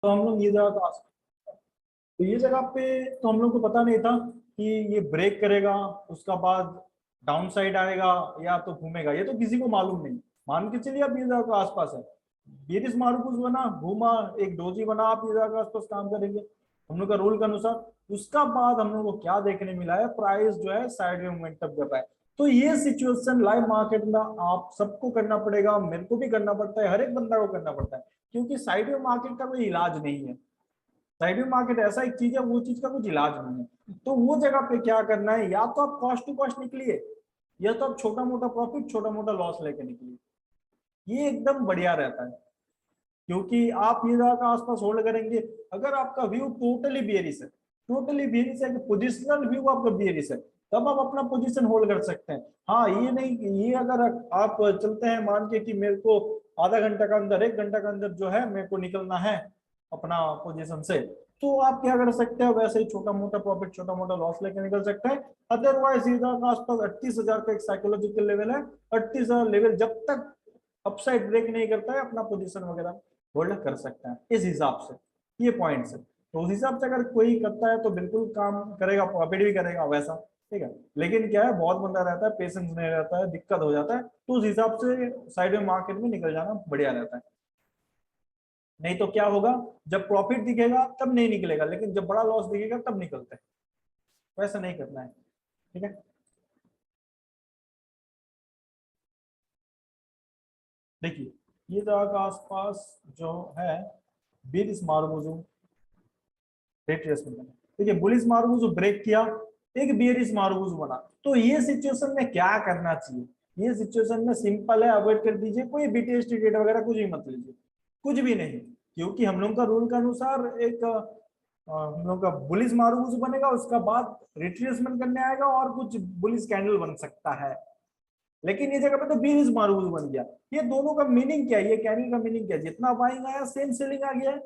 तो हम लोग ये जगह का, तो ये जगह पे तो हम लोग को पता नहीं था कि ये ब्रेक करेगा, उसका बाद डाउन साइड आएगा या तो घूमेगा, ये तो किसी को मालूम नहीं। मान के चलिए आप ये जगह का आसपास है, बियरिस मार्कुस बना, घूमा, एक डोजी बना, आप ये जगह के आसपास काम करेंगे हम लोग का रूल के अनुसार। उसका बाद हम लोग को क्या देखने मिला है, प्राइस जो है साइड में मोमेंटम कर रहा है। तो ये सिचुएशन लाइव मार्केट में आप सबको करना पड़ेगा, मेरे को भी करना पड़ता है, हर एक बंदा को करना पड़ता है, क्योंकि साइड में मार्केट का कोई इलाज नहीं है। साइड में मार्केट ऐसा एक चीज है, वो चीज का कुछ इलाज नहीं है। तो वो जगह पे क्या करना है, या तो आप कॉस्ट टू कॉस्ट निकलिए, या तो आप छोटा मोटा प्रॉफिट छोटा मोटा लॉस लेके निकलिए, ये एकदम बढ़िया रहता है। क्योंकि आप ये जगह का आसपास होल्ड करेंगे, अगर आपका व्यू टोटली बियरिश है, टोटली बियरिश है, पोजिशनल व्यू आपका बियरिश है, तब आप अपना पोजीशन होल्ड कर सकते हैं। हाँ ये नहीं, ये अगर आप चलते हैं मान के कि मेरे को आधा घंटा का अंदर, एक घंटा का अंदर जो है मेरे को निकलना है अपना पोजीशन से, तो आप क्या कर सकते हैं, वैसे ही छोटा मोटा प्रॉफिट छोटा मोटा लॉस लेके निकल सकते हैं। अदरवाइज इधर का आसपास 38,000 का एक साइकोलॉजिकल लेवल है, 38,000 लेवल जब तक अपसाइड ब्रेक नहीं करता है अपना पोजीशन वगैरह होल्ड कर सकते हैं इस हिसाब से। ये पॉइंट्स है, तो उस हिसाब से अगर कोई करता है तो बिल्कुल काम करेगा, प्रॉफिट भी करेगा वैसा। ठीक है, लेकिन क्या है, बहुत बंदा रहता है, पेशेंस नहीं रहता है, दिक्कत हो जाता है, तो उस हिसाब से साइड में मार्केट में निकल जाना बढ़िया रहता है। नहीं तो क्या होगा, जब प्रॉफिट दिखेगा तब नहीं निकलेगा, लेकिन जब बड़ा लॉस दिखेगा तब निकलता है, वैसा नहीं करना है। ठीक है, देखिए ये जगह का आसपास जो है, बीर स्मार्ट रिट्रेसमेंट, देखिए बुलिस मार्गूज ब्रेक किया, एक बियरिश मार्गूज बना, तो ये सिचुएशन में क्या करना चाहिए, ये सिचुएशन में सिंपल है, अवॉइड कर दीजिए, कोई बीटीएस टिकट वगैरह कुछ भी मत लीजिए, कुछ भी नहीं। क्योंकि हम लोग का रूल के अनुसार एक हम लोग का बुलिस मार्गूज बनेगा, उसका बाद रिट्रेसमेंट करने आएगा और कुछ बुलिस कैंडल बन सकता है, लेकिन ये जगह पे तो बीरिश मार्गूज बन गया। ये दोनों का मीनिंग क्या है, ये कैंडल का मीनिंग क्या है, जितना बाइंग आया सेम सेलिंग आ गया है,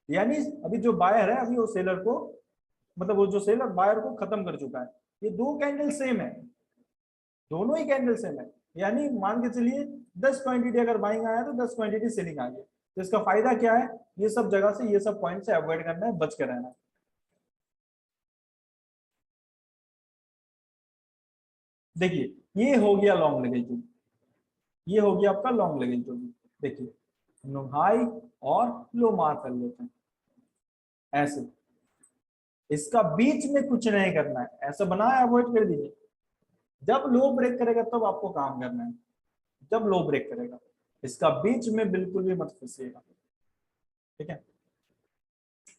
यानी अभी जो बायर है अभी वो सेलर को, मतलब वो जो सेलर बायर को खत्म कर चुका है। ये दो कैंडल सेम है, दोनों ही कैंडल सेम है, यानी मान के चलिए 10 क्वांटिटी अगर बाइंग आया तो 10 क्वांटिटी सेलिंग आ गई। तो इसका फायदा क्या है, ये सब जगह से, ये सब पॉइंट से अवॉइड करना है, बच कर रहना है। देखिए ये हो गया लॉन्ग लगेज, ये हो गया आपका लॉन्ग लगेज। देखिए हम लोग हाई और लो मार्क कर लेते हैं ऐसे, इसका बीच में कुछ नहीं करना है, ऐसा बना है अवॉइड कर दीजिए। जब लो ब्रेक करेगा तब आपको काम करना है, जब लो ब्रेक करेगा, इसका बीच में बिल्कुल भी मत फंसिएगा। ठीक है,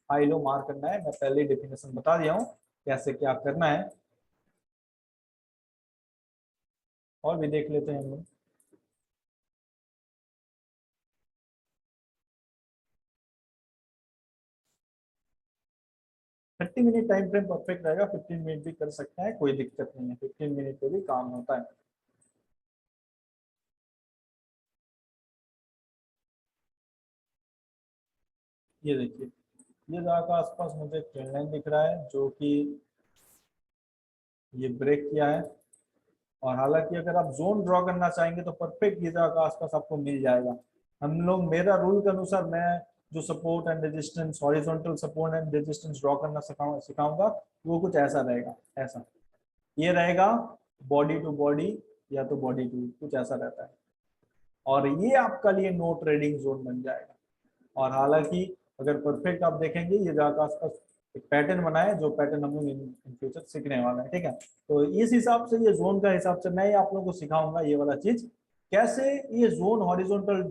हाई लो मार्क करना है, मैं पहले ही डेफिनेशन बता दिया हूँ कैसे क्या करना है, और भी देख लेते हैं हम लोग। 30 मिनट टाइम फ्रेम परफेक्ट रहेगा, 15 मिनट भी कर सकते हैं, कोई दिक्कत नहीं है, 15 मिनट पे भी काम होता है। ये देखिए, ये जगह का आसपास मुझे ट्रेंड लाइन दिख रहा है जो कि ये ब्रेक किया है, और हालांकि अगर आप जोन ड्रॉ करना चाहेंगे तो परफेक्ट ये जगह का आसपास आपको मिल जाएगा। हम लोग, मेरा रूल के अनुसार मैं जो support and resistance, horizontal support and resistance draw करना सिखाऊंगा, वो कुछ ऐसा रहेगा, ऐसा ये रहेगा, बॉडी टू बॉडी या तो बॉडी टू, कुछ ऐसा रहता है, और ये आपका लिए नो ट्रेडिंग जोन बन जाएगा। और हालांकि अगर परफेक्ट आप देखेंगे, ये जगह का आसपास एक पैटर्न बना है, जो पैटर्न हम लोग इन फ्यूचर सीखने वाले हैं। ठीक है, तो इस हिसाब से, ये जोन का हिसाब से मैं आप लोगों को सिखाऊंगा ये वाला चीज, कैसे ये zone horizontal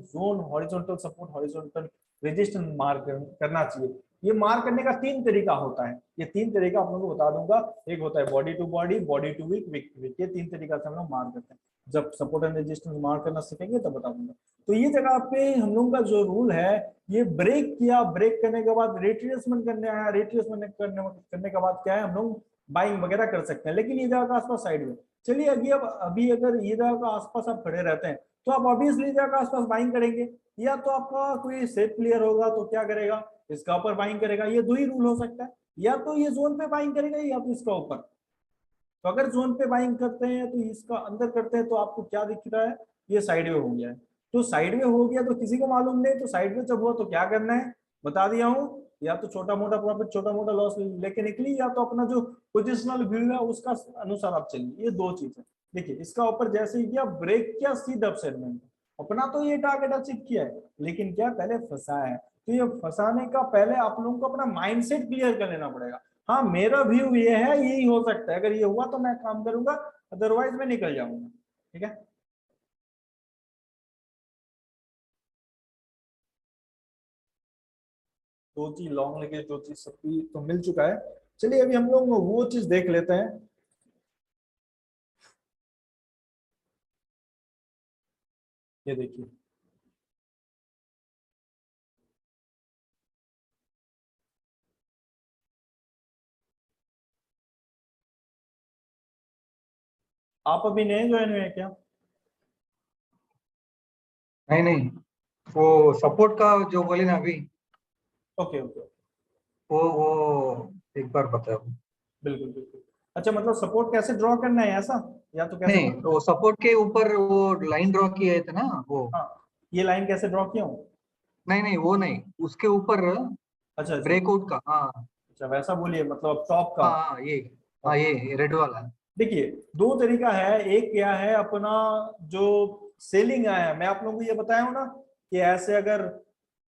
support, horizontal resistance mark करना चाहिए। ये मार्क करने का तीन तरीका होता है, ये तीन तरीका आप लोगों को बता दूंगा। एक होता है body to body, body to wick, wick to wick, ये तीन तरीका से हम लोग मार्क करते हैं। जब सपोर्ट एंड रेजिस्टेंस मार्क करना सीखेंगे तब बता दूंगा। तो ये जगह पे हम लोग का जो रूल है, ये ब्रेक किया, ब्रेक करने के बाद रिट्रेसमेंट करने आया, रिट्रेसमेंट करने के बाद क्या है, हम लोग बाइंग वगैरह कर सकते हैं, लेकिन ये जगह का आसपास साइड में। चलिए अभी अगर ये जगह का आसपास आप खड़े रहते हैं, तो आप ऑब्वियसली जगह का आसपास बाइंग करेंगे, या तो आपका कोई सेट क्लियर होगा तो क्या करेगा, इसका ऊपर बाइंग करेगा, ये दो ही रूल हो सकता है, या तो ये जोन पे बाइंग करेगा या तो इसका ऊपर। तो अगर जोन पे बाइंग करते हैं तो इसका अंदर करते हैं, तो आपको क्या दिख रहा है, ये साइड वे हो गया है। तो साइड वे हो गया तो किसी को मालूम नहीं, तो साइड वे जब हुआ तो क्या करना है, बता दिया हूँ, या तो छोटा मोटा प्रॉफिट छोटा मोटा लॉस लेके निकली, या तो अपना जो पोजिशनल व्यू है उसका अनुसार आप चलिए। ये दो चीज है। देखिए इसका ऊपर जैसे ही किया ब्रेक किया, सीधा अपसाइड, अपना तो ये टारगेट अचीव किया है, लेकिन क्या पहले फंसाया है। तो ये फंसाने का पहले आप लोगों को अपना माइंडसेट क्लियर कर लेना पड़ेगा। हाँ मेरा व्यू ये है, यही हो सकता है, अगर ये हुआ तो मैं काम करूंगा, अदरवाइज मैं निकल जाऊंगा। ठीक है, दो चीज लॉन्ग लगे, दो चीज सबकी तो मिल चुका है। चलिए अभी हम लोग वो चीज देख लेते हैं। ये देखिए, आप अभी नए ज्वाइन हुए हैं क्या? नहीं नहीं, वो सपोर्ट का जो बोले ना अभी, ओके ओके, वो एक बार बताओ। बिल्कुल बिल्कुल। अच्छा मतलब सपोर्ट कैसे ड्रॉ करना है ऐसा, या तो कैसे नहीं, करना है? वो सपोर्ट के ऊपर वो लाइन ड्रॉ किए थे ना वो। हाँ, ये लाइन कैसे ड्रॉ किया हूँ? नहीं नहीं, वो नहीं, उसके ऊपर अच्छा अच्छा ब्रेकआउट का, हाँ। अच्छा, वैसा बोलिए मतलब टॉप का। हाँ हाँ, ये, हाँ ये रेड वाला। देखिए दो तरीका है, एक क्या है अपना जो सेलिंग आया है, मैं आप लोगों को ये बताया हूँ ना कि ऐसे अगर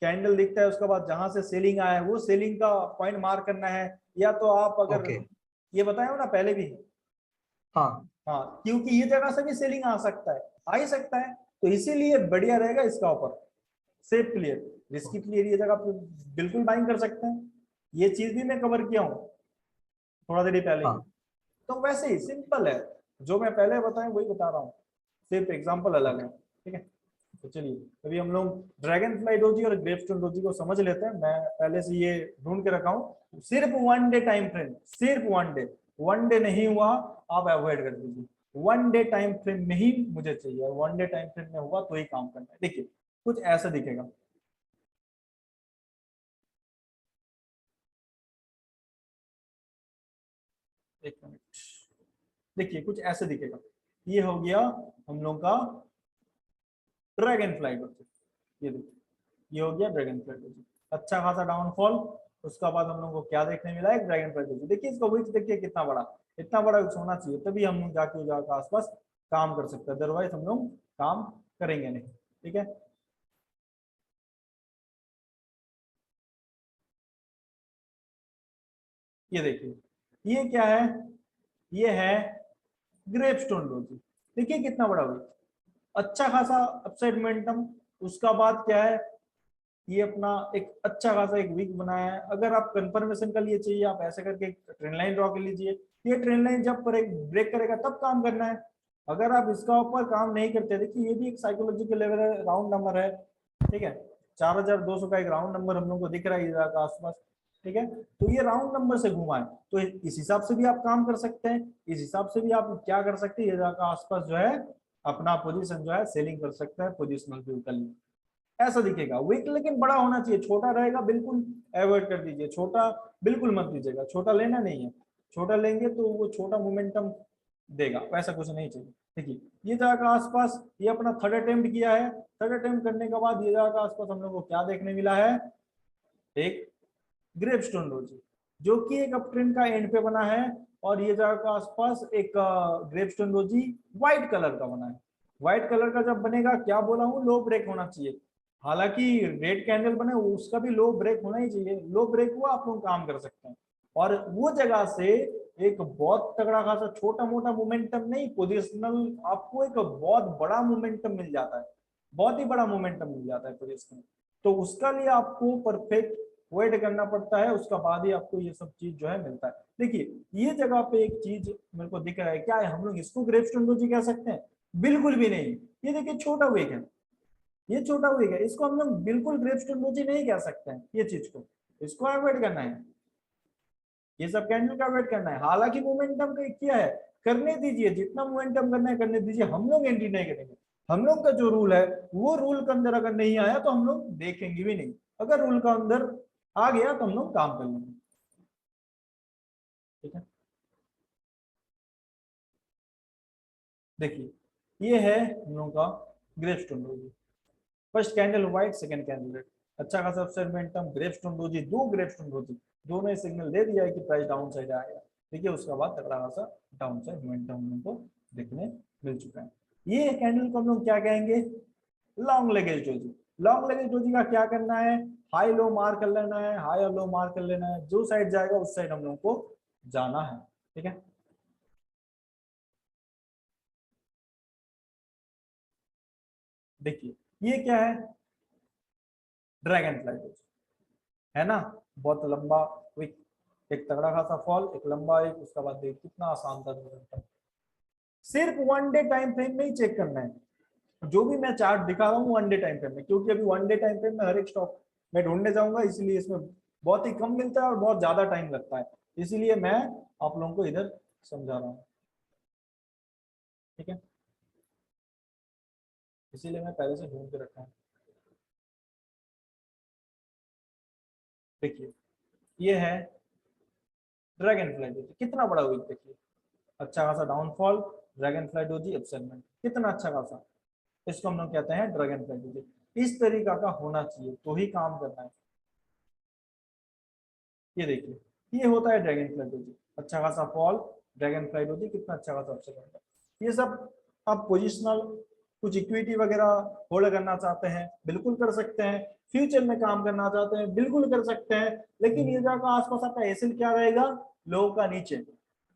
कैंडल दिखता है उसके बाद जहां से सेलिंग आया है वो सेलिंग का पॉइंट मार्क करना है, या तो आप अगर, ओके। ये बताया हूँ ना पहले भी। हाँ हाँ, क्योंकि ये जगह से भी सेलिंग आ सकता है, आ ही सकता है, तो इसीलिए बढ़िया रहेगा इसका ऊपर सेफ क्लियर, रिस्की क्लियर, ये जगह पे बिल्कुल बाइंग कर सकते हैं। ये चीज भी मैं कवर किया हूँ थोड़ा देर पहले ही। हाँ। तो वैसे ही सिंपल है, जो मैं पहले बताया वही बता रहा हूँ, सिर्फ एग्जांपल अलग है। ओके। ठीक है, तो चलिए अभी हम लोग ड्रैगन फ्लाई डोजी और ग्रेपस्टोन डोजी को समझ लेते हैं। मैं पहले से ये ढूंढ के रखा हूँ, सिर्फ वन डे टाइम फ्रेम, सिर्फ वन डे, वन डे नहीं हुआ आप अवॉइड कर दीजिए, वन डे टाइम फ्रेम में ही मुझे चाहिए, और वन डे टाइम फ्रेम में हुआ तो ही काम करना है। देखिए कुछ ऐसा दिखेगा, एक मिनट, देखिए कुछ ऐसे दिखेगा, ये हो गया हम लोग का ड्रैगन फ्लाई डोजी, ये देखिए ये हो गया ड्रैगन फ्लाई डोजी, अच्छा खासा डाउनफॉल। उसका बाद हम लोग को क्या देखने मिला है, ड्रैगन फ्लाई डोजी। देखिए इसका विड्थ देखिए कितना बड़ा, इतना बड़ा विड्थ होना चाहिए, तभी हम लोग जाके जाकर आसपास काम कर सकते हैं, अदरवाइज हम लोग काम करेंगे नहीं। ठीक है, ये देखिए ये क्या है, ये है ग्रेपस्टोन डोजी। देखिए कितना बड़ा विड्थ, अच्छा खासा अपसाइड मोमेंटम। उसका बाद क्या है, ये अपना एक अच्छा खासा एक वीक बनाया है। अगर आप कंफर्मेशन का लिए चाहिए आप ऐसे करके ट्रेंड लाइन ड्रॉ कर लीजिए, ये ट्रेंड लाइन जब पर एक ब्रेक करेगा तब काम करना है। अगर आप इसका ऊपर काम नहीं करते, देखिए ये भी एक साइकोलॉजिकल लेवल है, राउंड नंबर है। ठीक है, 4200 का एक राउंड नंबर हम लोग को दिख रहा है इधर का आसपास। ठीक है, तो ये राउंड नंबर से घुमा है, तो इस हिसाब से भी आप काम कर सकते हैं, इस हिसाब से भी आप क्या कर सकते हैं, इधर का आसपास जो है अपना पोजीशन जो है सेलिंग कर सकते हैं पोजिशनल व्यू का लिए। ऐसा दिखेगा वीक, लेकिन बड़ा होना चाहिए, छोटा रहेगा बिल्कुल अवॉइड कर दीजिए, छोटा बिल्कुल मत लीजिएगा, छोटा लेना नहीं है, छोटा लेंगे तो वो छोटा मोमेंटम देगा, वैसा कुछ नहीं चाहिए। देखिए ये जगह का आसपास ये अपना थर्ड अटेम्प्ट किया है, थर्ड अटेम्प्ट करने के बाद ये जगह का आसपास हम लोग को क्या देखने मिला है, एक ग्रेपस्टोन रोजी, जो कि एक अप ट्रेंड का एंड पे बना है, और ये जगह का आसपास एक ग्रेपस्टोन रोजी व्हाइट कलर का बना है। व्हाइट कलर का जब बनेगा, क्या बोला हूँ, लो ब्रेक होना चाहिए, हालांकि रेड कैंडल बने उसका भी लो ब्रेक होना ही चाहिए, लो ब्रेक हुआ आप लोग काम कर सकते हैं। और वो जगह से एक बहुत तगड़ा खासा छोटा मोटा मोमेंटम नहीं, पोजिशनल आपको एक बहुत बड़ा मोमेंटम मिल जाता है, बहुत ही बड़ा मोमेंटम मिल जाता है पोजिशनल। तो उसका लिए आपको परफेक्ट वेट करना पड़ता है, उसका बाद ही आपको ये सब चीज जो है मिलता है। देखिए ये जगह पे एक चीज मेरे को दिख रहा है, क्या है, हम लोग इसको ग्रेपस्टोन डोजी कह सकते हैं? बिल्कुल भी नहीं, ये देखिए छोटा वेग है, ये छोटा वेग है, इसको हम लोग बिल्कुल ग्रेपस्टोन डोजी नहीं कह सकते हैं, ये चीज को, इसको अवॉइड करना है, ये सब कैंडल का अवॉइड करना है। हालांकि मोमेंटम का किया है, करने दीजिए, जितना मोमेंटम करना है करने दीजिए, हम लोग एंट्री नहीं करेंगे। हम लोग का जो रूल है वो रूल के अंदर अगर नहीं आया तो हम लोग देखेंगे भी नहीं, अगर रूल का अंदर आ गया तो हम लोग काम कर लेंगे। ठीक है, देखिए ये है हम लोग का gravestone rule, first candle white, second candle red. अच्छा खासा upside momentum, gravestone doji, 2 gravestone doji, दोनों ने सिग्नल दे दिया है कि प्राइस डाउन साइड आएगा। ठीक है, उसके बाद तगड़ा खासा डाउन साइड मोमेंटम हम लोग को देखने मिल चुका है। ये कैंडल को हम लोग क्या कहेंगे, long legged doji. Long legged doji का क्या करना है, हाई लो मार कर लेना है, हाई और लो मार कर लेना है, जो साइड जाएगा उस साइड हम लोग को जाना है। ठीक है, देखिए ये क्या है, ड्रैगन फ्लाई डोजी है ना, बहुत लंबा विक, एक तगड़ा खासा फॉल, एक लंबा एक, उसका बाद देखिए कितना आसान था। सिर्फ 1 डे टाइम फ्रेम में ही चेक करना है, जो भी मैं चार्ट दिखा रहा हूँ 1 डे टाइम फ्रेम में, क्योंकि अभी 1 डे टाइम फ्रेम में हर एक स्टॉक मैं ढूंढने जाऊंगा, इसलिए इसमें बहुत ही कम मिलता है और बहुत ज्यादा टाइम लगता है, इसीलिए मैं आप लोगों को इधर समझा रहा हूँ। ठीक है, इसीलिए मैं पहले से ढूंढ के रखा हूँ। देखिए ये है ड्रैगन फ्लाई डोजी, कितना बड़ा विक देखिए, अच्छा खासा डाउनफॉल, ड्रैगन फ्लाई डोजी अपसेटमेंट, कितना अच्छा खासा, इसको हम लोग कहते हैं ड्रैगन फ्लाई डोजी। इस तरीका का होना चाहिए तो ही काम करना है। ये देखिए ये होता है ड्रैगन फ्लाई डोजी, अच्छा खासा फॉल, ड्रैगन फ्लाई डोजी, कितना अच्छा खासा अपसेटमेंट। ये सब आप पोजिशनल कुछ इक्विटी वगैरह होल्ड करना चाहते हैं बिल्कुल कर सकते हैं, फ्यूचर में काम करना चाहते हैं बिल्कुल कर सकते हैं, लेकिन ये जगह आसपास आपका एसिल क्या रहेगा, लो का नीचे,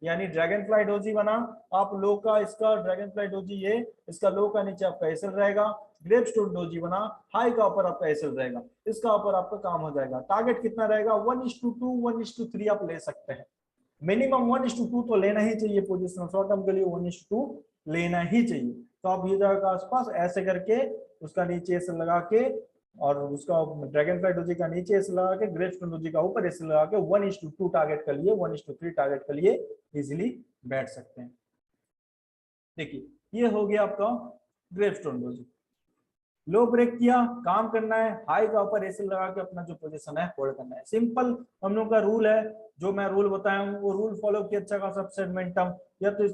यानी ड्रैगन फ्लाई डोजी बना, आप लो का इसका ड्रैगन फ्लाई डोजी ये, इसका लो का नीचे आपका एसिल रहेगा, ग्रेवस्टोन डोजी बना, हाई का ऊपर आपका एसिल रहेगा, इसका ऊपर आपका काम हो जाएगा। टारगेट कितना रहेगा, 1:2 1:3 आप ले सकते हैं, मिनिमम 1:2 तो लेना ही चाहिए, पोजिशन शॉर्ट टर्म के लिए 1:2 लेना ही चाहिए। तो आप ये जगह का आसपास ऐसे करके उसका नीचे ऐसे लगा के, और उसका ड्रैगन फ्लाई डोजी का नीचे ऐसे लगा के, ग्रेवस्टोन डोजी का ऊपर ऐसे लगा के 1:2 टारगेट के लिए, 1:3 टारगेट के लिए इजिली बैठ सकते हैं। देखिए ये हो गया आपका ग्रेवस्टोन डोजी, लो ब्रेक किया, काम करना है, हाई का ऊपर एसिल लगा के अपना जो पोजीशन है होल्ड करना है, सिंपल हम लोग का रूल है, जो मैं रूल बताया हूँ वो रूल फॉलो किया, अच्छा खासा अपसाइड मोमेंटम, या तो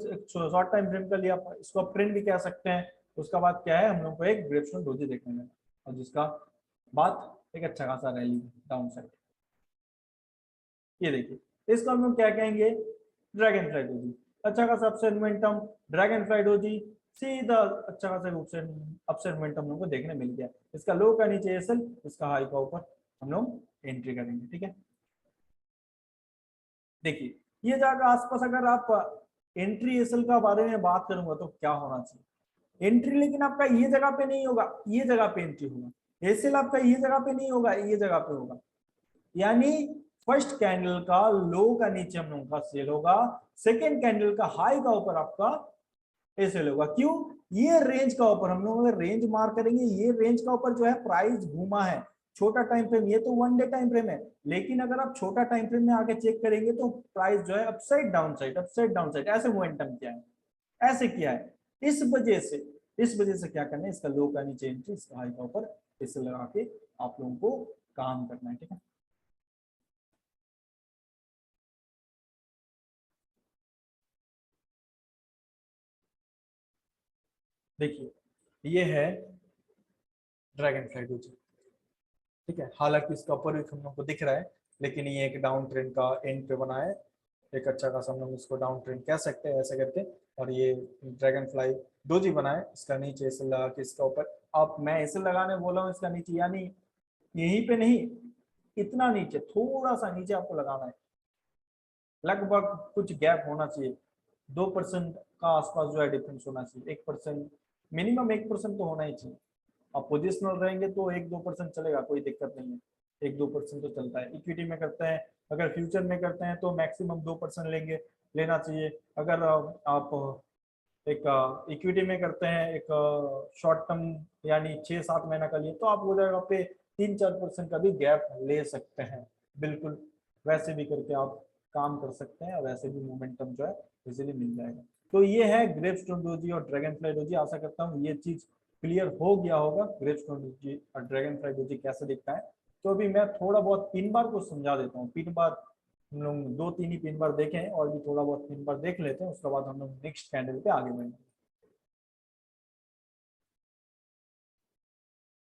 शॉर्ट टाइम फ्रेम का लिए आप इसको प्रिंट भी कह सकते हैं। उसका बाद क्या है, हम लोग को एक ग्रेवस्टोन डोजी देखने में, और जिसका बाद एक अच्छा खासा रैली डाउन साइड। ये देखिए इसको हम लोग क्या कहेंगे, ड्रैगन फ्लाई डोजी, अच्छा खासा upside momentum, dragon fly doji, सीधा अच्छा खासा अपसाइड मोमेंटम हम लोग को देखने मिल गया, इसका लो का नीचे एसएल, इसका हाई का ऊपर हम लोग एंट्री करेंगे। ठीक है, देखिए ये जगह आसपास अगर आप एंट्री एसएल का बारे में बात करूंगा तो क्या होना चाहिए, एंट्री लेकिन आपका ये जगह पे नहीं होगा, ये जगह पे एंट्री होगा, एसएल आपका ये जगह पे नहीं होगा, ये जगह पे होगा, यानी फर्स्ट कैंडल का लो का नीचे हम लोगों का सेल होगा, सेकेंड कैंडल का हाई का ऊपर आपका सेल होगा। क्यों, ये रेंज का ऊपर हम लोग अगर रेंज मार करेंगे, ये रेंज का ऊपर जो है प्राइस घूमा है, छोटा टाइम फ्रेम, ये तो 1 डे टाइम फ्रेम है, लेकिन अगर आप छोटा टाइम फ्रेम में आके चेक करेंगे तो प्राइस जो है upside down side, upside down side ऐसे मोमेंटम किया है, ऐसे किया है। इस वजह से क्या करना है, इसका लो का नीचे एंट्री, इसका हाई का ऊपर इसे लगा के आप लोगों को काम करना है। ठीक है, देखिए ये है ड्रैगन फ्लाई डोजी। ठीक है, हालांकि इसका अपर भी हम लोग को दिख रहा है, लेकिन ये एक डाउन ट्रेंड का एंड पे बना है, एक अच्छा खासा हम लोग इसको डाउन ट्रेंड कह सकते हैं ऐसे करके, और ये ड्रैगन फ्लाई डोजी बना है, इसका नीचे ऐसे लगा के इसका ऊपर, आप मैं ऐसे लगाने बोला हूँ इसका नीचे, यानी यहीं पे नहीं, इतना नीचे, थोड़ा सा नीचे आपको लगाना है, लगभग कुछ गैप होना चाहिए, 2% का आसपास जो है डिफरेंस होना चाहिए, 1%, मिनिमम 1% तो होना ही चाहिए। आप पोजिशनल रहेंगे तो 1-2% चलेगा, कोई दिक्कत नहीं है, 1-2% तो चलता है, इक्विटी में करते हैं, अगर फ्यूचर में करते हैं तो मैक्सिमम 2% लेंगे, लेना चाहिए। अगर आप एक इक्विटी में करते हैं, एक शॉर्ट टर्म यानी 6-7 महीना का लिए, तो आप हो जाएगा पे 3-4% का भी गैप ले सकते हैं, बिल्कुल वैसे भी करके आप काम कर सकते हैं, और वैसे भी मोमेंटम जो है इजीली मिल जाएगा। तो ये है ग्रेवस्टोन डोजी और ड्रैगन फ्लाई डोजी, आशा करता हूँ ये चीज क्लियर हो गया होगा, ग्रेवस्टोन डोजी और ड्रैगन फ्लाई डोजी कैसे दिखता है। तो अभी मैं थोड़ा बहुत 3 बार को समझा देता हूँ, 3 बार हम लोग 2-3 ही 3 बार देखें, और भी थोड़ा बहुत 3 बार देख लेते हैं, उसके बाद हम लोग नेक्स्ट कैंडल पे आगे बढ़ेंगे।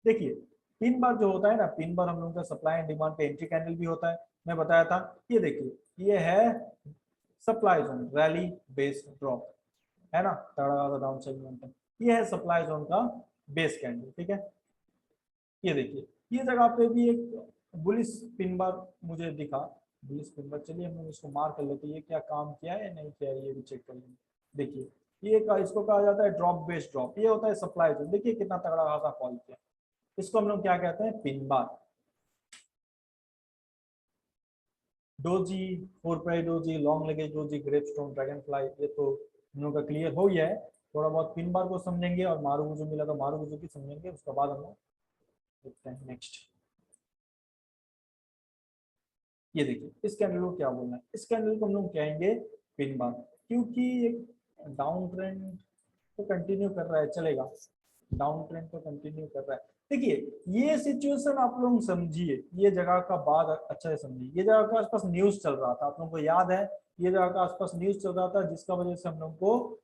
देखिए पिन बार जो होता है ना, पिन बार हम लोगों का सप्लाई एंड डिमांड पे एंट्री कैंडल भी होता है, मैं बताया था। ये देखिए ये है supply zone, rally base drop, है ना, तगड़ा डाउन साइड मोमेंटम। ये है सप्लाई जोन का बेस कैंडल, ठीक है। ये देखिए ये जगह पे भी एक बुलिश पिन बार मुझे दिखा, बुलिश पिन बार। चलिए हम इसको मार कर लेते हैं, ये क्या काम किया है या नहीं किया है ये भी चेक कर लेंगे। देखिए ये इसको कहा जाता है ड्रॉप बेस ड्रॉप, ये होता है सप्लाई जोन। देखिए कितना तगड़ा खासा फॉल किया, इसको हम लोग क्या कहते हैं, पिन बार। डोजी, 4 पाई doji, long legged doji, gravestone, dragonfly, ये तो हम लोग का क्लियर हो गया है। थोड़ा बहुत पिन बार को समझेंगे और मारूगुजो मिला तो मारूगुजो की समझेंगे, उसके बाद हम लोग देखते हैं नेक्स्ट। ये देखिए इस कैंडल को क्या बोलना है, इस कैंडल को हम लोग कहेंगे पिन बार, क्योंकि एक डाउन ट्रेंड तो कंटिन्यू कर रहा है, चलेगा, डाउन ट्रेंड तो कंटिन्यू कर रहा है। देखिए ये सिचुएशन आप लोग समझिए, ये जगह का बात अच्छा से समझिए। ये जगह के आसपास न्यूज चल रहा था, आप लोगों को याद है, ये जगह के आसपास न्यूज चल रहा था, जिसका वजह से हम लोग को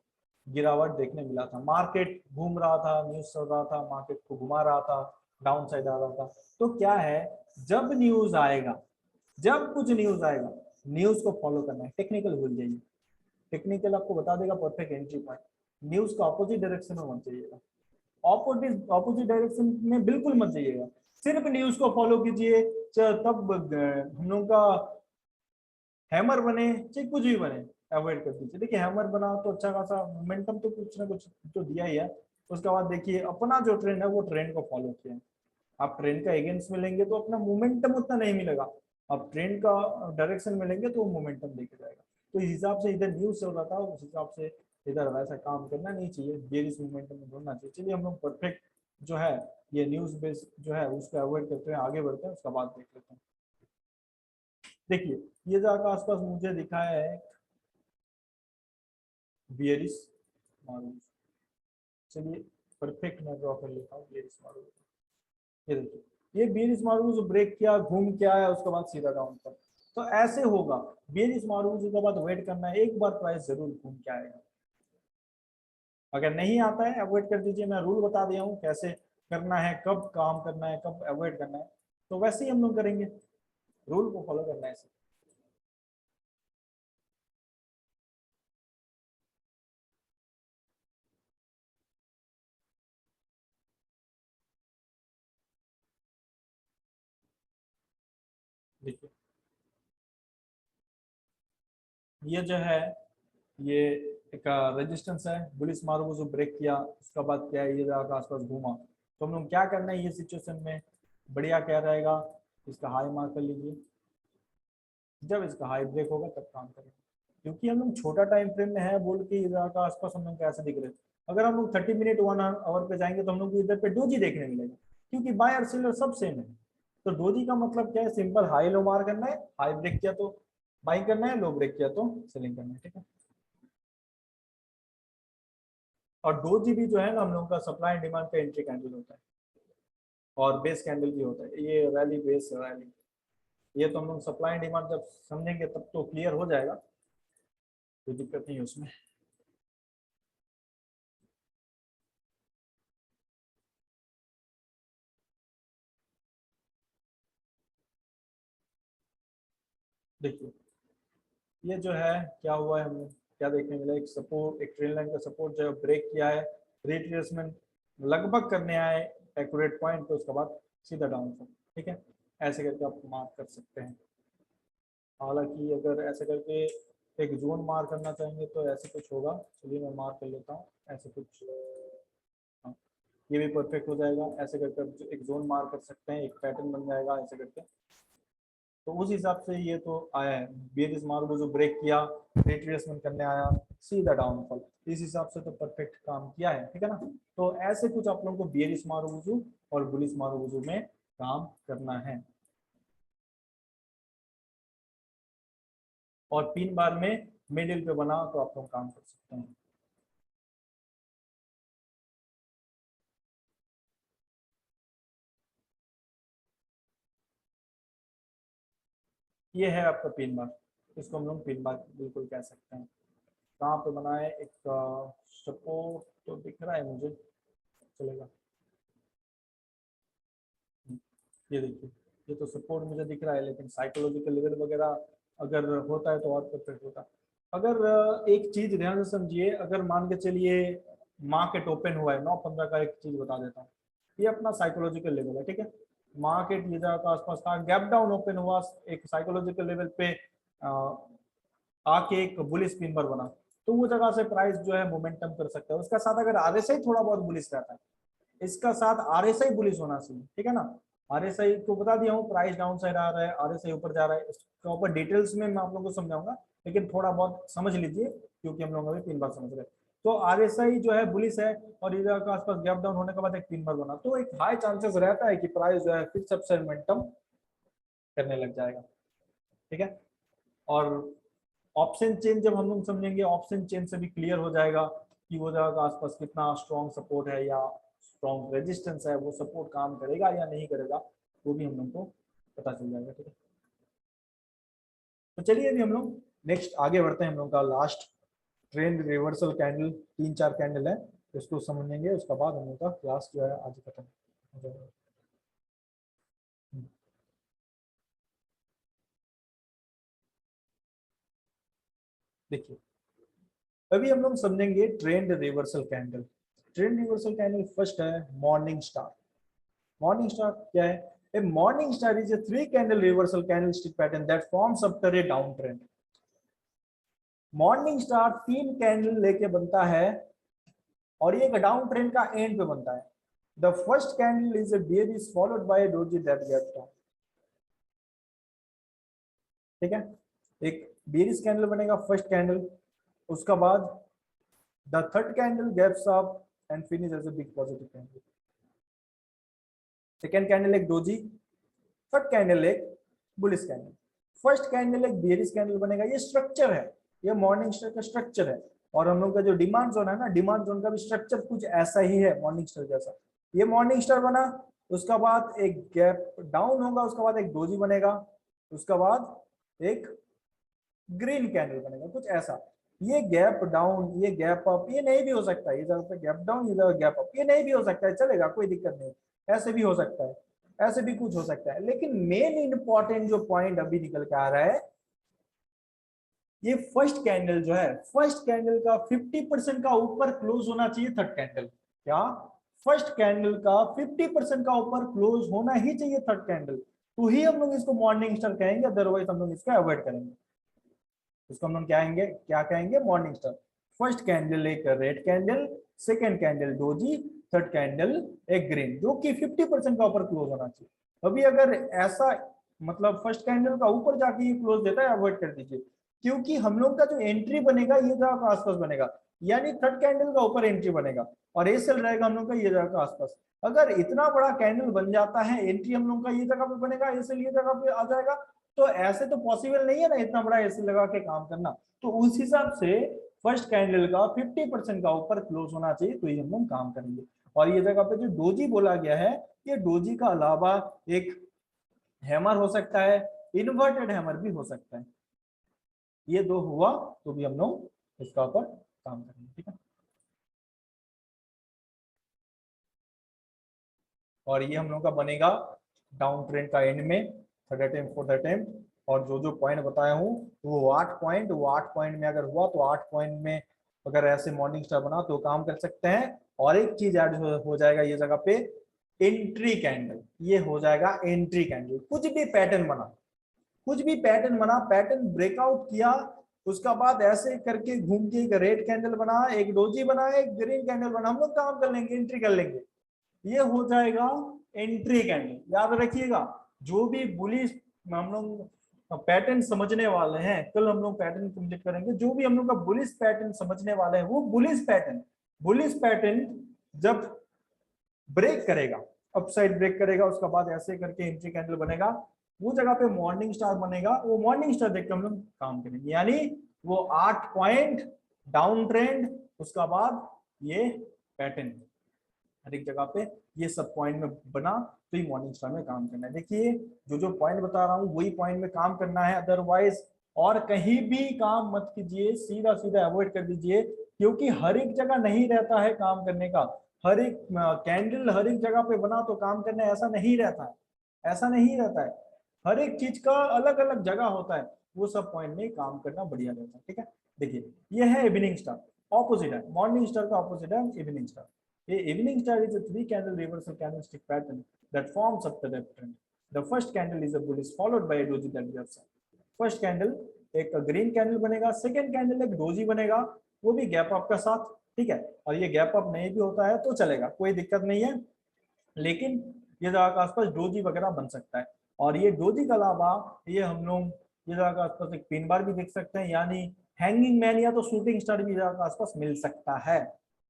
गिरावट देखने मिला था। मार्केट घूम रहा था, न्यूज चल रहा था, मार्केट को घुमा रहा था, डाउन साइड आ रहा था। तो क्या है, जब न्यूज आएगा, जब कुछ न्यूज आएगा, न्यूज को फॉलो करना है, टेक्निकल भूल जाइए। टेक्निकल आपको बता देगा परफेक्ट एंट्री पॉइंट, न्यूज का ऑपोजिट डायरेक्शन में मत जाइएगा, ऑपोजिट डायरेक्शन में बिल्कुल मत जाइएगा, सिर्फ न्यूज को फॉलो कीजिए। तब हम लोग का हैमर बने चाहे कुछ भी बने, अवॉइड कर दीजिए। देखिए हैमर बना तो अच्छा खासा मोमेंटम तो कुछ ना कुछ तो दिया ही है। उसके बाद देखिए अपना जो ट्रेंड है वो ट्रेंड को फॉलो किया, आप ट्रेंड का अगेंस्ट मिलेंगे तो अपना मोमेंटम उतना नहीं मिलेगा, आप ट्रेंड का डायरेक्शन मिलेंगे तो मोमेंटम देके जाएगा। तो इस हिसाब से इधर न्यूज चल रहा था, उस हिसाब से इधर वैसा काम करना नहीं चाहिए, बेरिश मोमेंटम में ढूंढना चाहिए। चलिए हम लोग परफेक्ट जो है ये न्यूज बेस जो है उसको अवॉइड करते हैं, आगे बढ़ते हैं, उसका बाद देख लेते हैं। देखिए ये जगह का आसपास मुझे दिखाया है बियरिश मॉडल, चलिए परफेक्ट मैं ड्रॉ कर लेता हूँ बियरिश मॉडल। ये देखिए ये बियरिश मॉडल जो ब्रेक किया, घूम के आया, उसके बाद सीधा डाउन पर, तो ऐसे होगा। बियरिश मॉडल के बाद वेट करना है, एक बार प्राइस जरूर घूम के आएगा। अगर नहीं आता है अवॉइड कर दीजिए, मैं रूल बता दिया हूँ कैसे करना है, कब काम करना है, कब अवॉइड करना है, तो वैसे ही हम लोग करेंगे, रूल को फॉलो करना है। देखिए ये जो है ये एक रेजिस्टेंस है, बुलिश मार्को जो ब्रेक किया उसका बाद क्या है, ये जगह आसपास घूमा, तो हम लोग क्या करना है ये सिचुएशन में, बढ़िया क्या रहेगा, इसका हाई मार्क कर लीजिए, जब इसका हाई ब्रेक होगा तब काम करेंगे। क्योंकि हम लोग छोटा टाइम फ्रेम में है बोल के इधर का आसपास हम लोग कैसे दिख रहे थे, अगर हम लोग 30 मिनट 1 आवर पे जाएंगे तो हम लोग को इधर पे डोजी देखने मिलेगा, क्योंकि बाय और सेलर सब सेम है। तो डोजी का मतलब क्या है, सिंपल हाई लो मार करना है, हाई ब्रेक किया तो बाइंग करना है, लो ब्रेक किया तो सेलिंग करना है, ठीक है। और डोजी भी जो है ना हम लोग का सप्लाई एंड डिमांड का एंट्री कैंडल होता है, और बेस कैंडल भी होता है, ये रैली बेस रैली, ये तो हम लोग सप्लाई एंड डिमांड जब समझेंगे तब तो क्लियर हो जाएगा, कोई दिक्कत नहीं है उसमें। देखिए ये जो है क्या हुआ है, हमें क्या देखने मिला, एक सपोर्ट, एक ट्रेन लाइन का सपोर्ट जो है ब्रेक किया है, रिट्रेसमेंट लगभग करने आए एक्यूरेट पॉइंट पे, उसके बाद सीधा डाउन फॉल, ठीक है। ऐसे करके आप मार्क कर सकते हैं। हालांकि अगर ऐसे करके एक जोन मार्क करना चाहेंगे तो ऐसे कुछ होगा, चलिए मैं मार्क कर लेता हूँ ऐसे कुछ, हाँ, ये भी परफेक्ट हो जाएगा। ऐसे करके एक जोन मार्क कर सकते हैं, एक पैटर्न बन जाएगा ऐसे करके। तो उस हिसाब से ये तो आया है, बेरिस मार्को जो ब्रेक किया, रिट्रेसमेंट करने आया, सीधा डाउनफॉल, इस हिसाब से तो परफेक्ट काम किया है, ठीक है ना। तो ऐसे कुछ आप लोगों को बेरिस मार्को और बुलिस मार्को में काम करना है, और 3 बार में मिडिल पे बना तो आप लोग काम कर सकते हैं। ये है आपका 3 बार, इसको हम लोग 3 बार बिल्कुल कह सकते हैं। कहाँ पे बना है, एक सपोर्ट तो दिख रहा है मुझे, चलेगा। ये देखिए, ये तो सपोर्ट मुझे दिख रहा है, लेकिन साइकोलॉजिकल लेवल वगैरह अगर होता है तो और परफेक्ट होता। अगर एक चीज ध्यान से समझिए, अगर मान के चलिए मार्केट ओपन हुआ है 9:15 का, एक चीज बता देता हूँ, ये अपना साइकोलॉजिकल लेवल है, ठीक है। मार्केट ये जगह का आसपास था, गैप डाउन ओपन हुआ एक साइकोलॉजिकल लेवल पे, आके एक बुलिश पिन बना, तो वो जगह से प्राइस जो है मोमेंटम कर सकता है। उसका साथ अगर आरएसआई थोड़ा बहुत बुलिश रहता है, इसका साथ आरएसआई बुलिश होना चाहिए, ठीक है ना। आरएसआई को बता दिया हूँ, प्राइस डाउन साइड आ रहा है, आरएसआई ऊपर जा रहा है, इसका ऊपर डिटेल्स में मैं आप लोगों को समझाऊंगा, लेकिन थोड़ा बहुत समझ लीजिए क्योंकि हम लोग अभी 3 बार समझ रहे। तो आरएसआई जो है बुलिश है, और इधर का आसपास गैप डाउन होने के बाद एक 3 बार बना, तो एक हाई चांसेस रहता है कि प्राइस जो है फिर सबसे मोमेंटम करने लग जाएगा, ठीक है। और ऑप्शन चेन जब हम लोग समझेंगे, ऑप्शन चेन से भी क्लियर हो जाएगा कि वो जगह का आसपास कितना स्ट्रॉन्ग सपोर्ट है या स्ट्रॉन्ग रेजिस्टेंस है, वो सपोर्ट काम करेगा या नहीं करेगा, वो भी हम लोग को पता चल जाएगा, ठीक है। तो चलिए अभी हम लोग नेक्स्ट आगे बढ़ते हैं। हम लोग का last trend reversal candle, 3-4 candle है, उसको समझेंगे, उसके बाद हम लोग का क्लास जो है आज खत्म हो जाएगा। देखिए अभी हम लोग समझेंगे trend reversal candle. Trend reversal candle first है मॉर्निंग स्टार। मॉर्निंग स्टार क्या है? A morning star is a 3 candle reversal candlestick pattern that forms after a downtrend. Morning star 3 candle लेके बनता है और ये एक डाउन ट्रेंड का एंड पे बनता है। The first candle is a bearish followed by a doji that gaps down. ठीक है, एक bearish कैंडल बनेगा फर्स्ट कैंडल, उसका बाद the third candle gaps up and finish as a big positive candle. Second candle एक doji, third candle एक bullish candle, first candle एक bearish candle बनेगा। ये स्ट्रक्चर है, ये मॉर्निंग स्टार का स्ट्रक्चर है। और हम लोग का जो डिमांड जोन है ना, डिमांड जोन का भी स्ट्रक्चर कुछ ऐसा ही है मॉर्निंग स्टार जैसा। ये मॉर्निंग स्टार बना, उसका बाद एक गैप डाउन होगा, उसके बाद एक डोजी बनेगा, उसका बाद एक ग्रीन कैंडल बनेगा, कुछ ऐसा। ये गैप डाउन, ये गैप अप, ये नहीं भी हो सकता है, ये जगह पे गैप डाउन, ये जगह गैप अप, ये नहीं भी हो सकता है, चलेगा, कोई दिक्कत नहीं। ऐसे भी हो सकता है, ऐसे भी कुछ हो सकता है, लेकिन मेन इंपॉर्टेंट जो पॉइंट अभी निकल के आ रहा है, ये फर्स्ट कैंडल जो है, फर्स्ट कैंडल का 50% का ऊपर क्लोज होना चाहिए थर्ड कैंडल। क्या? फर्स्ट कैंडल का 50% का ऊपर क्लोज होना ही चाहिए थर्ड कैंडल, तो ही हम लोग इसको मॉर्निंग स्टार कहेंगे, अदरवाइज हम लोग इसको अवॉइड करेंगे। इसको हम लोग क्या कहेंगे? Morning star. फर्स्ट कैंडल एक red candle, second candle doji, third candle एक ग्रीन, जो कि 50% का ऊपर क्लोज होना चाहिए। अभी अगर ऐसा मतलब फर्स्ट कैंडल का ऊपर जाके ये क्लोज देता है, अवॉइड कर दीजिए, क्योंकि हम लोग का जो एंट्री बनेगा ये जगह का आसपास बनेगा, यानी थर्ड कैंडल का ऊपर एंट्री बनेगा और ए सेल रहेगा हम लोग का ये जगह का आसपास। अगर इतना बड़ा कैंडल बन जाता है, एंट्री हम लोग का ये जगह पे बनेगा, ए सेल ये जगह पे आ जाएगा, तो ऐसे तो पॉसिबल नहीं है ना इतना बड़ा एसी लगा के काम करना। तो उस हिसाब से फर्स्ट कैंडल का 50% का ऊपर क्लोज होना चाहिए, तो ये हम लोग काम करेंगे। और ये जगह पे जो डोजी बोला गया है, ये डोजी का अलावा एक हैमर हो सकता है, इन्वर्टेड हैमर भी हो सकता है। ये दो हुआ तो भी हम लोग इसका ऊपर काम करेंगे, ठीक है। और ये हम लोग का बनेगा डाउन ट्रेंड का एंड में, थर्ड अटेम्प्ट, फोर्थ अटेम्प्ट। और जो जो पॉइंट बताया हूँ वो 8 पॉइंट में अगर हुआ तो 8 पॉइंट में अगर ऐसे मॉर्निंग स्टार बना तो काम कर सकते हैं। और एक चीज ऐड हो जाएगा ये जगह पे, एंट्री कैंडल, ये हो जाएगा एंट्री कैंडल। कुछ भी पैटर्न बना, कुछ भी पैटर्न बना, पैटर्न ब्रेकआउट किया, उसका बाद ऐसे करके घूम के एक रेड कैंडल बना, एक डोजी बना, एक ग्रीन कैंडल बना, हम लोग काम कर लेंगे, एंट्री कर लेंगे, ये हो जाएगा एंट्री कैंडल। याद रखिएगा, जो भी बुलिश हम लोग पैटर्न समझने वाले हैं, कल हम लोग पैटर्न कंप्लीट करेंगे, जो भी हम लोग का बुलिश पैटर्न समझने वाले हैं, वो बुलिश पैटर्न जब ब्रेक करेगा, अपसाइड ब्रेक करेगा, उसका बाद ऐसे करके एंट्री कैंडल बनेगा, वो जगह पे मॉर्निंग स्टार बनेगा, वो मॉर्निंग स्टार देख के हम लोग काम करेंगे। यानी वो 8 पॉइंट डाउन ट्रेंड, उसका बाद ये पैटर्न, हर एक जगह पे ये सब पॉइंट में बना तो ये मॉर्निंग स्टार में काम करना है। देखिए जो जो पॉइंट बता रहा हूँ वही पॉइंट में काम करना है, अदरवाइज और कहीं भी काम मत कीजिए, सीधा सीधा अवॉइड कर दीजिए, क्योंकि हर एक जगह नहीं रहता है काम करने का। हर एक कैंडल हर एक जगह पे बना तो काम करना ऐसा नहीं रहता है। ऐसा नहीं रहता है, हर एक चीज का अलग अलग जगह होता है, वो सब पॉइंट में काम करना बढ़िया रहता है। ठीक है, देखिए ये है इवनिंग स्टार, ऑपोजिट है मॉर्निंग स्टार का, ऑपोजिट है इवनिंग स्टार। ये evening star is a 3 candle reversal candlestick pattern that forms up the trend. The first candle is a bullish followed by a doji that we have seen. First candle एक green candle बनेगा, second candle एक doji बनेगा, वो भी gap up का साथ। ठीक है, और ये गैप अप नहीं भी होता है तो चलेगा, कोई दिक्कत नहीं है, लेकिन ये जगह के आसपास डोजी वगैरह बन सकता है। और ये डोजी के अलावा ये हम लोग ये जगह के आसपास एक पिन बार भी देख सकते हैं, यानी हैंगिंग मैन या तो शूटिंग स्टार भी जगह के आसपास मिल सकता है।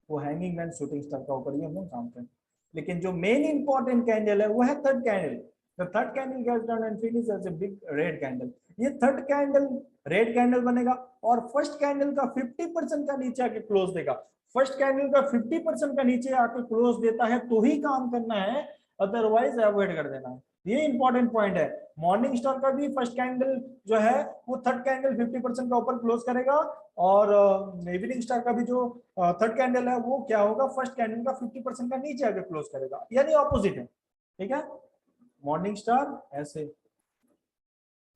वो हैंगिंग मैन शूटिंग स्टार का ऊपर ही हम लोग काम करें। लेकिन जो मेन इंपॉर्टेंट कैंडल है वो है third candle. The third candle गets done and finishes as a big red candle। ये थर्ड कैंडल रेड कैंडल बनेगा और फर्स्ट कैंडल का 50% का नीचे आके क्लोज देगा। फर्स्ट कैंडल का 50% का नीचे आके क्लोज देता है तो ही काम करना है, अदरवाइज अवॉइड कर देना है। ये इंपॉर्टेंट पॉइंट है। मॉर्निंग स्टार का भी फर्स्ट कैंडल जो है वो थर्ड कैंडल 50% का ऊपर क्लोज करेगा, और इवनिंग स्टार का भी जो थर्ड कैंडल है वो क्या होगा, फर्स्ट कैंडल का 50% का नीचे आके क्लोज करेगा, यानी ऑपोजिट है। ठीक है, मॉर्निंग स्टार ऐसे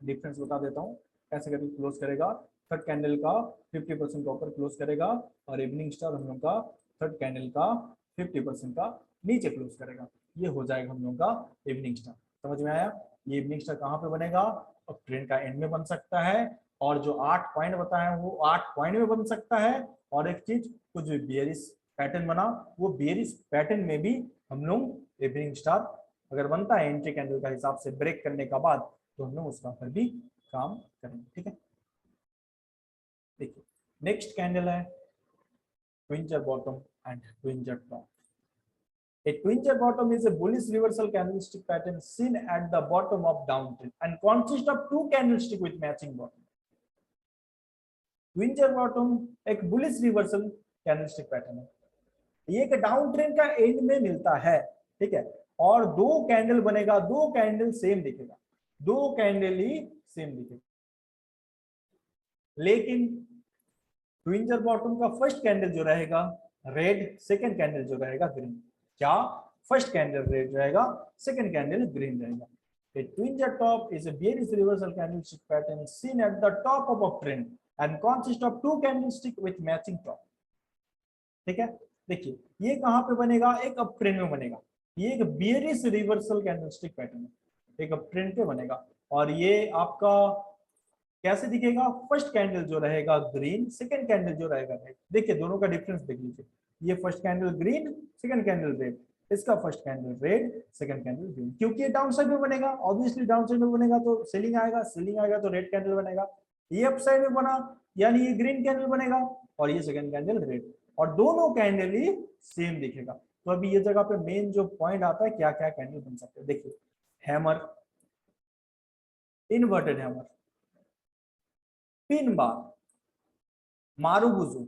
डिफरेंस बता देता हूँ, ऐसे करके क्लोज करेगा, थर्ड कैंडल का 50% का ऊपर क्लोज करेगा, और इवनिंग स्टार हम लोग का थर्ड कैंडल का 50% का नीचे क्लोज करेगा। ये हो जाएगा हम लोग का इवनिंग स्टार। समझ में आया? ये इवनिंग स्टार कहाँ पे बनेगा? अब ट्रेंड का एंड में बन सकता है, और जो 8 पॉइंट बताए वो 8 पॉइंट में बन सकता है। और एक चीज, कुछ भी बेयरिश पैटर्न बना, वो बेयरिश पैटर्न में भी हम लोग इवनिंग स्टार अगर बनता है एंट्री कैंडल का हिसाब से ब्रेक करने का बाद, तो हम लोग उसका पर भी काम करेंगे। ठीक है, देखिए नेक्स्ट कैंडल है tweezer bottom and tweezer top. A twinger bottom is a bullish reversal candlestick pattern seen at the bottom of downtrend and consists of 2 candlesticks with matching bottom. Twinger bottom एक bullish reversal candlestick pattern है, ये एक down trend का and में मिलता है। ठीक है, और 2 कैंडल बनेगा, 2 कैंडल सेम दिखेगा, 2 कैंडल ही सेम दिखेगा, लेकिन ट्विंजर बॉटम का फर्स्ट कैंडल जो रहेगा रेड, सेकंड कैंडल जो रहेगा ग्रीन। क्या? फर्स्ट कैंडल रेड रहेगा, सेकंड कैंडल ग्रीन रहेगा। A twinger top is a bearish reversal candlestick pattern seen at the top of a trend and consists of 2 candlesticks with matching top। ठीक है, देखिए ये कहां पे बनेगा? एक अप ट्रेंड में बनेगा। ये एक बेयरिश रिवर्सल कैंडलस्टिक पैटर्न है, एक अप ट्रेंड पे बनेगा, और ये आपका कैसे दिखेगा? फर्स्ट कैंडल जो रहेगा ग्रीन, सेकंड कैंडल जो रहेगा रेड। देखिए दोनों का डिफरेंस देख लीजिए, ये first candle green, second candle red, इसका first candle red, second candle green. क्योंकि ये डाउन साइड में बनेगा, ऑब्वियसली डाउन साइड में बनेगा तो सेलिंग आएगा, सेलिंग आएगा तो रेड कैंडल बनेगा। ये अप साइड में बना यानी ये ग्रीन कैंडल बनेगा, और ये सेकंड कैंडल रेड, और दोनों कैंडल ही सेम दिखेगा। तो अभी ये जगह पे मेन जो पॉइंट आता है, क्या क्या कैंडल बन सकते हैं, देखिए hammer, inverted hammer, pin bar, marubozu,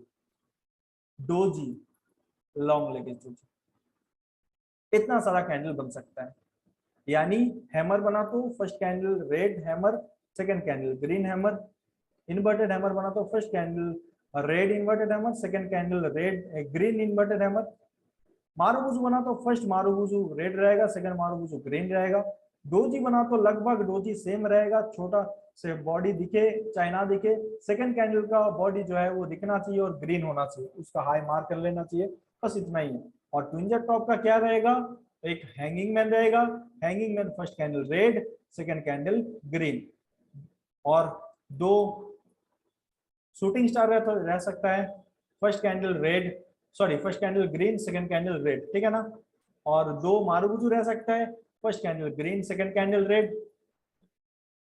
doji, long legged doji, इतना सारा कैंडल बन सकता है। यानी हैमर बना तो first candle red hammer, second candle green hammer, inverted hammer बना तो first candle red inverted hammer, second candle red green inverted hammer. Marubozu बना तो फर्स्ट मारुबुजु रेड रहेगा, सेकंड मारुबुजु ग्रीन रहेगा। डोजी बना तो लगभग डोजी सेम रहेगा, छोटा से बॉडी दिखे चाहे ना दिखे, सेकंड कैंडल का बॉडी जो है वो दिखना चाहिए और ग्रीन होना चाहिए, उसका हाई मार्क कर लेना चाहिए, बस इतना ही है। और ट्विंजर टॉप का क्या रहेगा? एक हैंगिंग मैन रहेगा, hanging man first candle red, second candle green, और 2 शूटिंग स्टार रह सकता है, first candle red, sorry first candle green, second candle red. ठीक है ना, और 2 मारुबुजु रह सकता है, first candle green, second candle red,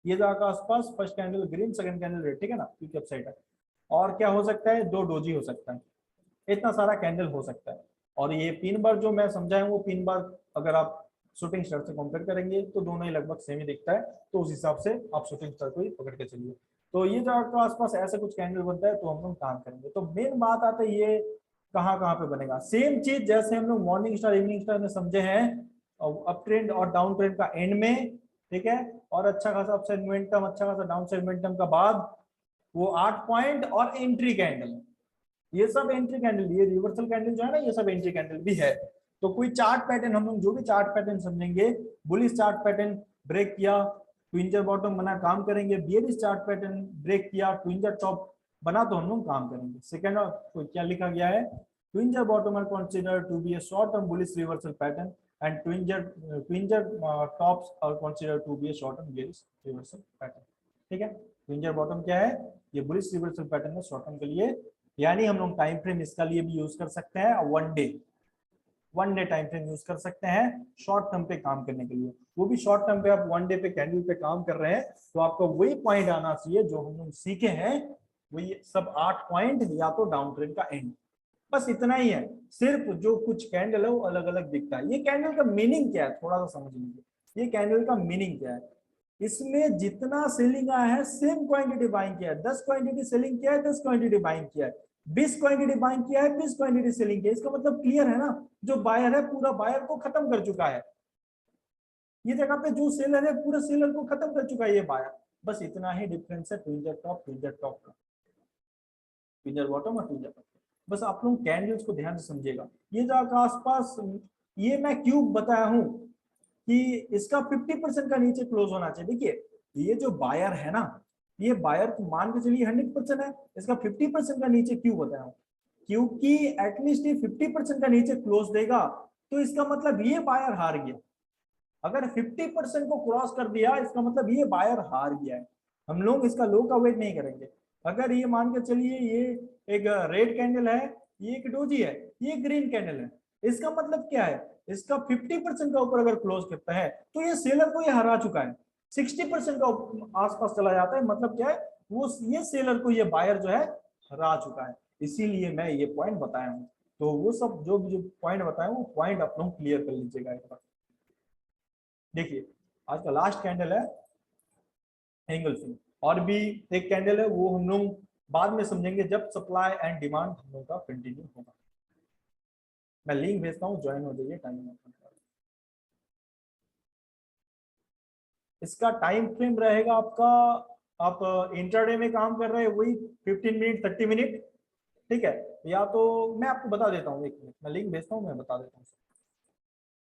ये जगह आसपास first candle green, second candle red. ठीक है ना, क्योंकि अपसाइड है। और क्या हो सकता है? 2 डोजी हो सकता है, इतना सारा कैंडल हो सकता है। और ये पिन बार जो मैं समझाया वो पिन बार अगर आप शूटिंग स्टार से कंपेयर करेंगे तो दोनों ही लगभग सेम ही दिखता है, तो उस हिसाब से आप शूटिंग स्टार को ही पकड़ के चलिए। तो ये जगह के आसपास ऐसे कुछ कैंडल बनता है तो हम लोग काम करेंगे। तो मेन बात आता है ये कहाँ पे बनेगा, सेम चीज जैसे हम लोग मॉर्निंग स्टार इवनिंग स्टार में समझे हैं, अप ट्रेंड और डाउन ट्रेंड का एंड में। ठीक है, और अच्छा खासा अपसाइड मोमेंटम, अच्छा खासा डाउन साइड मोमेंटम का बाद वो 8 पॉइंट और एंट्री कैंडल, ये सब एंट्री कैंडल, ये रिवर्सल कैंडल जो है ना, ये सब एंट्री कैंडल भी है। तो कोई चार्ट पैटर्न हम लोग जो भी चार्ट पैटर्न समझेंगे, बुलिश चार्ट पैटर्न ब्रेक किया, ट्विंजर बॉटम बना, काम करेंगे। बियरिश चार्ट पैटर्न ब्रेक किया, ट्विंजर टॉप बना, तो हम लोग काम करेंगे। सेकेंड क्या लिखा गया है, tweezer bottom are considered to be a short term bullish reversal pattern and tweezer tops are considered to be a short term bearish reversal pattern. ठीक है, ट्विंजर बॉटम क्या है, ये बुलिश रिवर्सल पैटर्न है शॉर्ट टर्म के लिए, यानी हम लोग टाइम फ्रेम इसका लिए भी यूज कर सकते हैं, one day time frame use कर सकते हैं शॉर्ट टर्म पे काम करने के लिए। वो भी शॉर्ट टर्म पे आप वन डे पे कैंडल पे काम कर रहे हैं, तो आपको वही पॉइंट आना चाहिए जो हम लोग सीखे हैं, वही सब 8 पॉइंट या तो डाउन ट्रेंड का एंड, बस इतना ही है। सिर्फ जो कुछ कैंडल है वो अलग अलग दिखता है। ये कैंडल का मीनिंग क्या है थोड़ा सा समझ लीजिए, ये कैंडल का मीनिंग क्या है, इसमें जितना सेलिंग आया है सेम क्वांटिटी बाइंग किया है, 10 क्वांटिटी सेलिंग किया है, 10 क्वांटिटी बाइंग किया है, 20 क्वांटिटी बाइंग किया है, 20 क्वांटिटी सेलिंग किया है। इसका मतलब क्लियर है ना, जो बायर है पूरा बायर को खत्म कर चुका है, ये जगह पे जो सेलर है पूरे सेलर को खत्म कर चुका है ये बायर। बस इतना ही डिफरेंस है ट्विंजर टॉप का, ट्विंजर बॉटम और ट्विंजर टॉप। बस आप लोग कैंडल्स को ध्यान से समझिएगा। ये जो आसपास ये मैं क्यों बताया हूं कि इसका 50% का नीचे क्लोज होना चाहिए। देखिए ये जो बायर है ना, ये बायर को मान के चलिए 100% है, इसका 50% का नीचे क्यों बताया हूं, क्योंकि एटलीस्ट ये 50% का नीचे क्लोज देगा तो इसका मतलब ये बायर हार गया। अगर 50% को क्रॉस कर दिया इसका मतलब ये बायर हार गया है। हम लोग इसका लो का वेट नहीं करेंगे। अगर ये मान के चलिए ये एक रेड कैंडल है, ये एक डोजी है, ये ग्रीन कैंडल है, इसका मतलब क्या है, इसका 50% का ऊपर अगर क्लोज करता है तो ये सेलर को ये हरा चुका है। 60% का आसपास चला जाता है, मतलब क्या है, वो ये सेलर को ये बायर जो है हरा चुका है। इसीलिए मैं ये पॉइंट बताया हूँ। तो वो सब जो भी पॉइंट बताया वो पॉइंट आप लोग क्लियर कर लीजिएगा एक बार। देखिए आज का लास्ट कैंडल है एंगल फिल, और भी एक कैंडल है वो हम लोग बाद में समझेंगे जब सप्लाई एंड डिमांड हम लोग का कंटिन्यू होगा। मैं लिंक भेजता हूँ, ज्वाइन हो जाइए टाइम। इसका टाइम फ्रेम रहेगा आपका, आप इंट्राडे में काम कर रहे हैं वही 15 मिनट 30 मिनट, ठीक है। या तो मैं आपको बता देता हूँ, एक मिनट मैं लिंक भेजता हूँ, मैं बता देता हूँ।